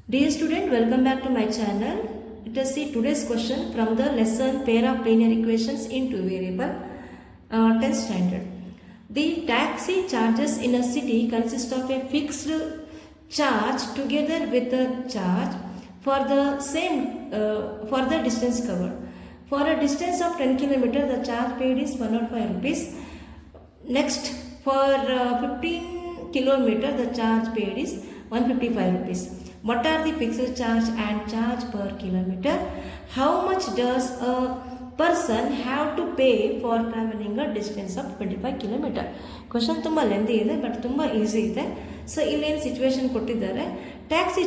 Dear student, welcome back to my channel. Let us see today's question from the lesson pair of linear equations in two variable 10th standard. The taxi charges in a city consist of a fixed charge together with a charge for the same for the distance covered. For a distance of 10 km, the charge paid is 105 rupees. Next, for 15 km, the charge paid is 155 rupees. What are the fixed charge and charge per kilometer? How much does a person have to pay for traveling a distance of 25 km? Question ತುಂಬ lengthy ಇದೆ but ತುಂಬ easy ಇದೆ. So ಇಲ್ಲೇನು situation ಕೊಟ್ಟಿದ್ದಾರೆ, taxi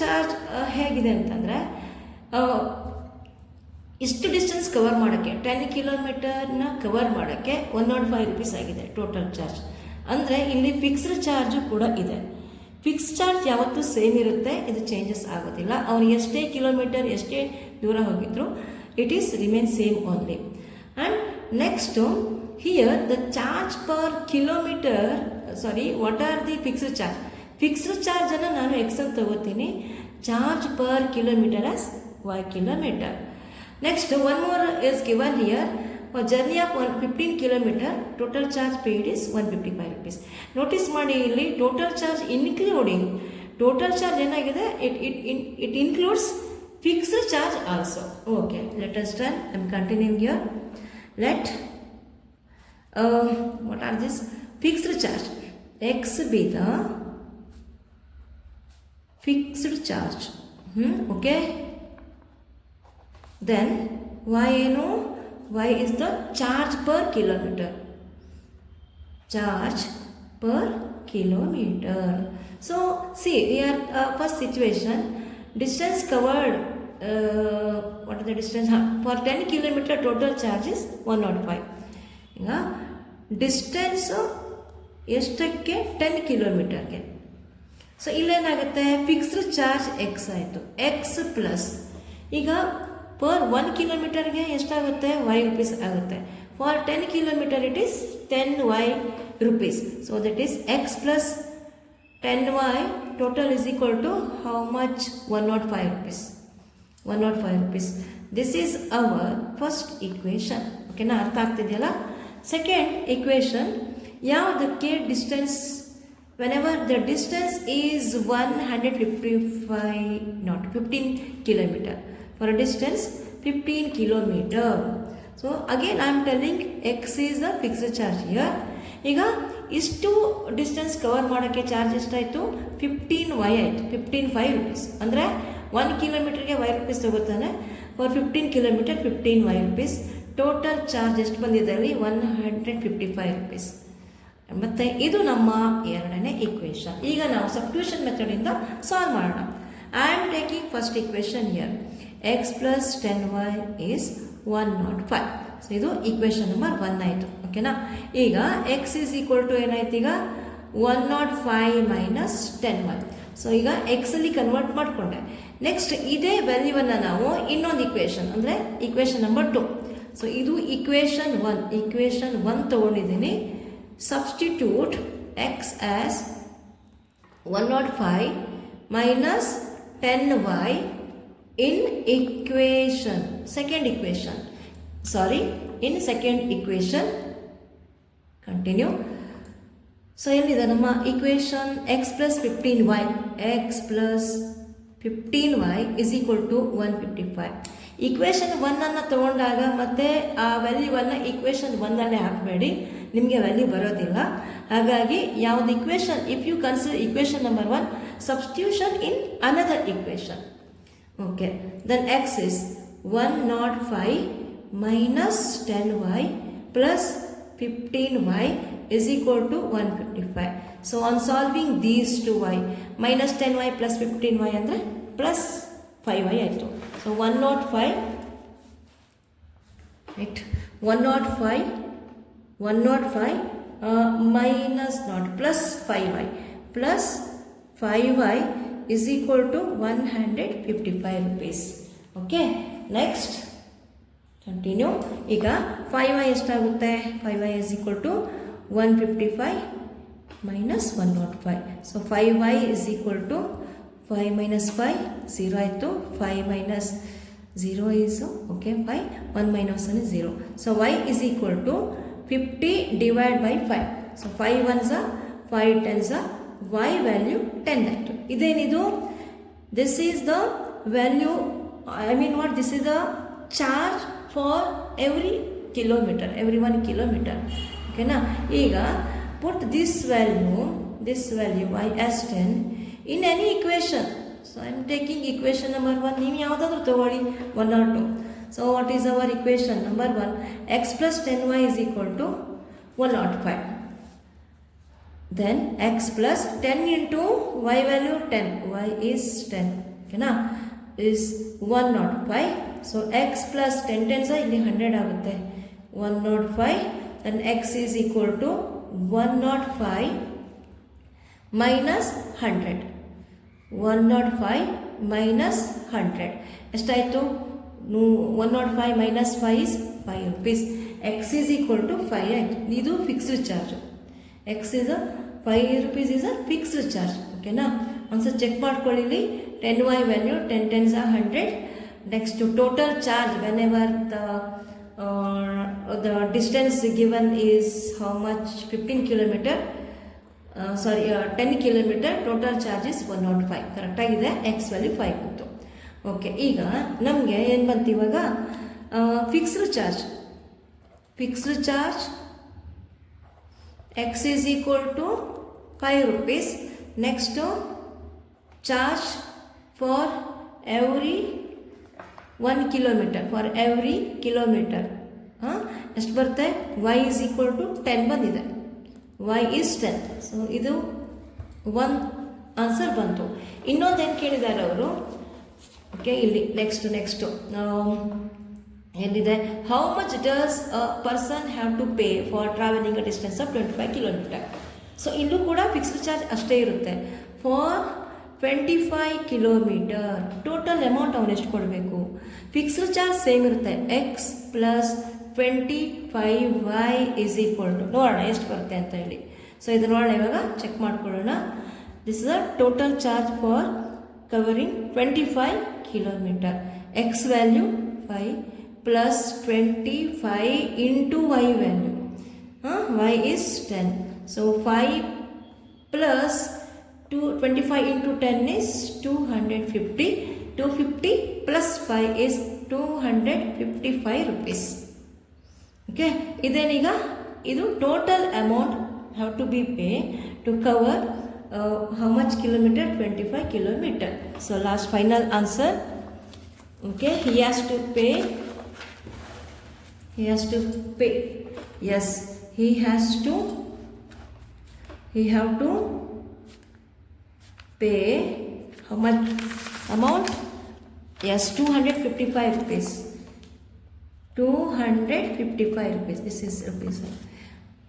charge ಹೇಗಿದೆ ಅಂತಂದರೆ ಇಷ್ಟು distance cover ಮಾಡೋಕ್ಕೆ 10 ಕಿಲೋಮೀಟರ್ನ ಕವರ್ ಮಾಡೋಕ್ಕೆ 105 ರೂಪೀಸ್ ಆಗಿದೆ ಟೋಟಲ್ ಚಾರ್ಜ್. ಅಂದರೆ ಇಲ್ಲಿ ಫಿಕ್ಸ್ಡ್ ಚಾರ್ಜು ಕೂಡ ಇದೆ. ಫಿಕ್ಸ್ ಚಾರ್ಜ್ ಯಾವತ್ತೂ ಸೇಮ್ ಇರುತ್ತೆ, ಇದು ಚೇಂಜಸ್ ಆಗೋದಿಲ್ಲ. ಅವನು ಎಷ್ಟೇ ಕಿಲೋಮೀಟರ್ ಎಷ್ಟೇ ದೂರ ಹೋಗಿದ್ರು it is remain same only. And next here the charge per kilometre what are the fixed charge. Fixed ಚಾರ್ಜನ್ನು ನಾನು ಎಕ್ಸ್ ಅಂತ ತಗೋತೀನಿ, charge per kilometre as y kilometre. Next one more is given here. For journey of 15 km, total charge paid is 155 rupees. Notice ಮಾಡಿ ಇಲ್ಲಿ total charge including total charge ಏನಾಗಿದೆ, it includes fixed charge also. Okay, let us done. I am continuing here. Let what are this fixed charge, X B the fixed charge. Okay, then y ಏನು, y is the charge per kilometer. Charge per kilometer. So see here, first situation, distance covered, what is the distance? For 10 kilometer total charge is 105. ಈಗ distance ಎಷ್ಟಕ್ಕೆ 10 ಕಿಲೋಮೀಟರ್ಗೆ. So ಇಲ್ಲೇನಾಗುತ್ತೆ, fixed charge x ಆಯಿತು, x plus ಈಗ per 1 ಕಿಲೋಮೀಟರ್ಗೆ ಎಷ್ಟಾಗುತ್ತೆ, y rupees ಆಗುತ್ತೆ. For 10 kilometer it is 10y rupees. So that is x plus 10y total is equal to how much, 105 rupees. 105 rupees. This is our first equation. ಓಕೆನಾ, ಅರ್ಥ ಆಗ್ತಿದೆಯಲ್ಲ. Second equation, ಯಾವುದಕ್ಕೆ distance, whenever the distance is 15 kilometer. For a distance 15 kilometer. So again I am telling x is the fixed charge here. ಈಗ ಇಷ್ಟು distance cover ಮಾಡೋಕ್ಕೆ charge ಎಷ್ಟಾಯಿತು, 15y ಆಯಿತು, 15 rupees. ಅಂದರೆ 1 ಕಿಲೋಮೀಟರ್ಗೆ y ರೂಪೀಸ್ ತಗೋತಾನೆ. For 15 kilometre 15y rupees. Total charge ಎಷ್ಟು ಬಂದಿದೆ ಅಲ್ಲಿ, 155 ರೂಪೀಸ್. ಮತ್ತು ಇದು ನಮ್ಮ ಎರಡನೇ ಈಕ್ವೇಷನ್. ಈಗ ನಾವು ಸಬ್ಸ್ಟಿಟ್ಯೂಷನ್ ಮೆಥಡಿಂದ ಸಾಲ್ವ್ ಮಾಡೋಣ. I am taking first equation here. x plus 10y is 105. So ಇದು ಈಕ್ವೇಷನ್ ನಂಬರ್ 1 ಆಯಿತು. ಓಕೆನಾ, ಈಗ x ಈಸ್ ಈಕ್ವಲ್ ಟು ಏನಾಯ್ತು, ಈಗ 105 ಮೈನಸ್ 10y. ಸೊ ಈಗ ಎಕ್ಸಲ್ಲಿ ಕನ್ವರ್ಟ್ ಮಾಡಿಕೊಂಡೆ. ನೆಕ್ಸ್ಟ್ ಇದೇ ವ್ಯಾಲ್ಯೂವನ್ನು ನಾವು ಇನ್ನೊಂದು ಈಕ್ವೇಷನ್ ಅಂದರೆ ಈಕ್ವೇಷನ್ ನಂಬರ್ 2. ಸೊ ಇದು ಈಕ್ವೇಷನ್ 1 ತೊಗೊಂಡಿದ್ದೀನಿ. Substitute x as 105 minus 10y in second equation. Continue. So ಎಲ್ಲಿದೆ ನಮ್ಮ equation, x plus 15y is equal to 155. Equation 1 ತಗೊಂಡಾಗ ಮತ್ತೆ ಆ ವ್ಯಾಲ್ಯೂವನ್ನು ಈಕ್ವೇಷನ್ 1 ಹಾಕಬೇಡಿ, ನಿಮಗೆ ವ್ಯಾಲ್ಯೂ ಬರೋದಿಲ್ಲ. ಹಾಗಾಗಿ ಯಾವುದು equation, if you consider equation number 1, substitution in another equation. Okay, then x is 105 minus 10y plus 15y is equal to 155. So on solving these two y, minus 10y plus 15y ಅಂದರೆ plus 5y ಆಯಿತು. So 105 minus not plus 5y plus 5y is equal to 155 rupees. Okay, next continue. ಈಗ 5y ಎಷ್ಟಾಗುತ್ತೆ, 5y is equal to 155 minus 105. So 5y is equal to 5 minus 5 0 ಆಯಿತು. 5 minus 0 is okay 5. 1 minus 1 is 0. So y is equal to 50 divided by 5. So 5 ones are 5 tens are y value 10 ಆಯಿತು. ಇದೇನಿದು? This is the value, I mean what, this is the charge for every kilometer, every 1 kilometer. ಓಕೆನಾ? ಈಗ put this value y as 10 in any equation. So I am taking equation number 1. ನೀವು ಯಾವುದಾದ್ರೂ ತಗೊಳ್ಳಿ, 1 or 2. So what is our equation? Number 1, x plus 10y is equal to 105. Then x plus 10 into y value 10, y is 10, ಓಕೆನಾ, is 105. So x plus 10 tens ಇಲ್ಲಿ 100 ಆಗುತ್ತೆ, 105. Then x is equal to 105 minus 100. 105 minus 100 ಎಷ್ಟಾಯಿತು? 105 minus 5 is 5 rupees. x is equal to 5 ಆಯಿತು. ಇದು fixed charge. x is a 5 rupees is a fixed charge. ಓಕೆನಾ? ಒಂದ್ಸಲ check ಮಾಡ್ಕೊಳ್ಳಿ. 10y value 10 tens are 100. Next to total charge, whenever the distance given is how much, 15 kilometer, 10 kilometer, total charge is 105. Correct ಆಗಿದೆ. x value 5 ಬಂತು. Okay, ಈಗ ನಮಗೆ ಏನು ಬಂತು ಇವಾಗ? Fixed charge x is equal to 5 rupees. Next to charge for every 1 kilometer, for every kilometer ಎಷ್ಟು ಬರುತ್ತೆ? y is equal to 10 ಬಂದಿದೆ. y is 10. ಸೊ ಇದು ಒಂದು ಆನ್ಸರ್ ಬಂತು. ಇನ್ನೊಂದೇನು ಕೇಳಿದ್ದಾರೆ ಅವರು? ಓಕೆ, ಇಲ್ಲಿ ನೆಕ್ಸ್ಟ್ ಏನಿದೆ? How much does a person have to pay for travelling a distance of 25 kilometre. So ಇಲ್ಲೂ ಕೂಡ ಫಿಕ್ಸ್ಡ್ ಚಾರ್ಜ್ ಅಷ್ಟೇ ಇರುತ್ತೆ. ಫಾರ್ 25 ಕಿಲೋಮೀಟರ್ ಟೋಟಲ್ ಅಮೌಂಟ್ ಅವನು ಎಷ್ಟು ಕೊಡಬೇಕು? ಫಿಕ್ಸ್ಡ್ ಚಾರ್ಜ್ ಸೇಮ್ ಇರುತ್ತೆ. X plus 25y is equal to, ನೋಡೋಣ ಎಷ್ಟು ಬರುತ್ತೆ ಅಂತ ಹೇಳಿ. ಸೊ ಇದು ನೋಡೋಣ, ಇವಾಗ ಚೆಕ್ ಮಾಡ್ಕೊಳ್ಳೋಣ. This is a total charge for covering 25 kilometre. X value 5 plus 25 into y value, y is 10. So 5 plus 25 into 10 is 250. 250 plus 5 is 255 rupees. Okay, ಇದೇನೀಗ ಇದು total amount have to be pay to cover how much kilometer? 25 kilometer. So last final answer. Okay, he has to pay. Yes, he have to pay how much amount? Yes, 255 rupees. 255 rupees. This is rupees.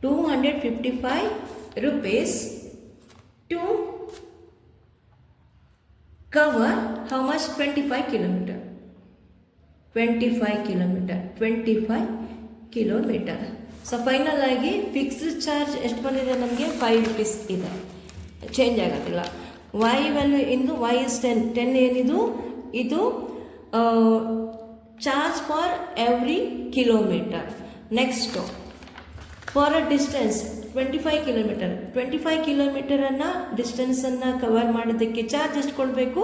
255 rupees to cover how much? 25 kilometer. 25 kilometre. So final ಆಗಿ fixed charge ಎಷ್ಟು ಬಂದಿದೆ ನಮಗೆ? 5 rupees ಇದೆ, change ಆಗೋದಿಲ್ಲ. y value ಇಂದು y is 10 ಏನಿದು? ಇದು charge for every kilometre. Next for a distance 25 kilometre. 25 ಕಿಲೋಮೀಟರನ್ನು ಡಿಸ್ಟೆನ್ಸನ್ನು ಕವರ್ ಮಾಡೋದಕ್ಕೆ ಚಾರ್ಜ್ ಎಷ್ಟು ಕೊಡಬೇಕು?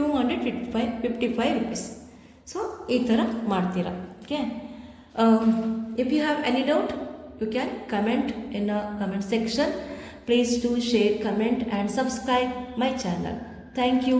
255 rupees. ಸೊ ಈ ಥರ ಮಾಡ್ತೀರಾ. Okay, if you have any doubt, you can comment in a comment section. Please do share, comment and subscribe my channel. Thank you.